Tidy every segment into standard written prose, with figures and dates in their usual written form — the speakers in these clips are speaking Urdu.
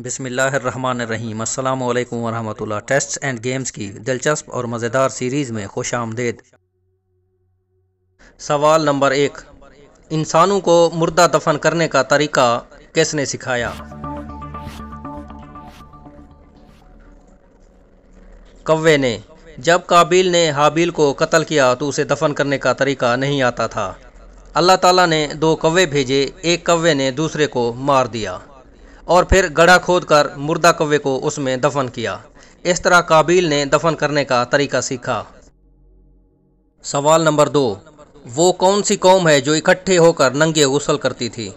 بسم اللہ الرحمن الرحیم۔ السلام علیکم ورحمۃ اللہ۔ ٹیسٹس اینڈ گیمز کی دلچسپ اور مزیدار سیریز میں خوش آمدید۔ سوال نمبر 1، انسانوں کو مردہ دفن کرنے کا طریقہ کس نے سکھایا؟ کوے نے۔ جب قابیل نے حابیل کو قتل کیا تو اسے دفن کرنے کا طریقہ نہیں آتا تھا۔ اللہ تعالیٰ نے 2 کوے بھیجے، ایک کوے نے دوسرے کو مار دیا اور پھر گڑھا کھود کر مردہ کوے کو اس میں دفن کیا۔ اس طرح قابیل نے دفن کرنے کا طریقہ سیکھا۔ سوال نمبر 2، وہ کون سی قوم ہے جو اکٹھے ہو کر ننگے غسل کرتی تھی؟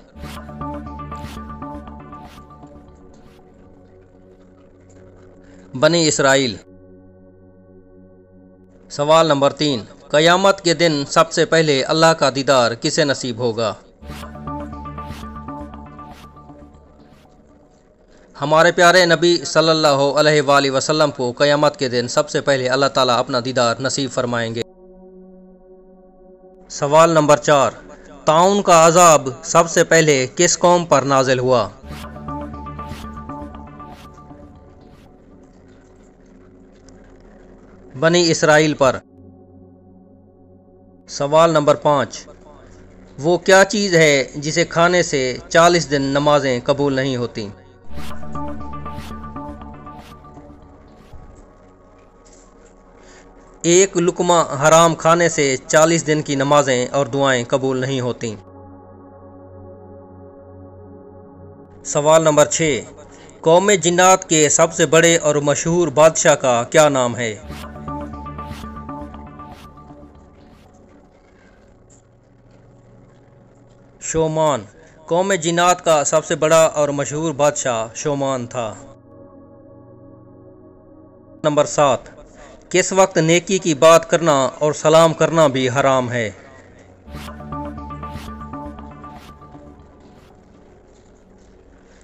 بنی اسرائیل۔ سوال نمبر 3، قیامت کے دن سب سے پہلے اللہ کا دیدار کسے نصیب ہوگا؟ ہمارے پیارے نبی صلی اللہ علیہ وآلہ وسلم کو قیامت کے دن سب سے پہلے اللہ تعالیٰ اپنا دیدار نصیب فرمائیں گے۔ سوال نمبر 4، طاعون کا عذاب سب سے پہلے کس قوم پر نازل ہوا؟ بنی اسرائیل پر۔ سوال نمبر 5، وہ کیا چیز ہے جسے کھانے سے 40 دن نمازیں قبول نہیں ہوتیں؟ ایک لقمہ حرام کھانے سے 40 دن کی نمازیں اور دعائیں قبول نہیں ہوتیں۔ سوال نمبر 6، قوم جنات کے سب سے بڑے اور مشہور بادشاہ کا کیا نام ہے؟ شومان۔ قوم جنات کا سب سے بڑا اور مشہور بادشاہ شومان تھا۔ نمبر 7، کس وقت نیکی کی بات کرنا اور سلام کرنا بھی حرام ہے؟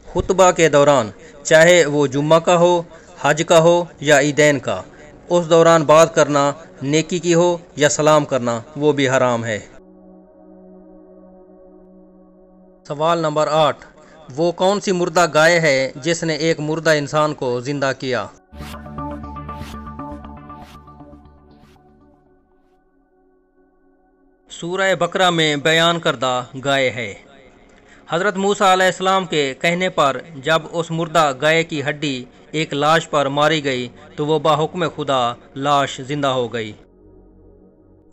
خطبہ کے دوران، چاہے وہ جمعہ کا ہو، حج کا ہو یا عیدین کا، اس دوران بات کرنا، نیکی کی ہو یا سلام کرنا، وہ بھی حرام ہے۔ سوال نمبر 8، وہ کون سی مردہ گائے ہے جس نے ایک مردہ انسان کو زندہ کیا؟ سورہ بقرہ میں بیان کردہ گائے ہے۔ حضرت موسیٰ علیہ السلام کے کہنے پر جب اس مردہ گائے کی ہڈی ایک لاش پر ماری گئی تو وہ بحکم خدا لاش زندہ ہو گئی۔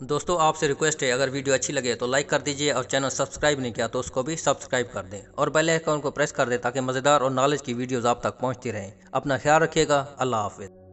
دوستو، آپ سے ریکویسٹ ہے، اگر ویڈیو اچھی لگے تو لائک کر دیجئے اور چینل سبسکرائب نہیں کیا تو اس کو بھی سبسکرائب کر دیں اور بیل آئیکن کو پریس کر دیں تاکہ مزیدار اور نالج کی ویڈیوز آپ تک پہنچتی رہیں۔ اپنا خیال رکھیے گا۔ اللہ حافظ۔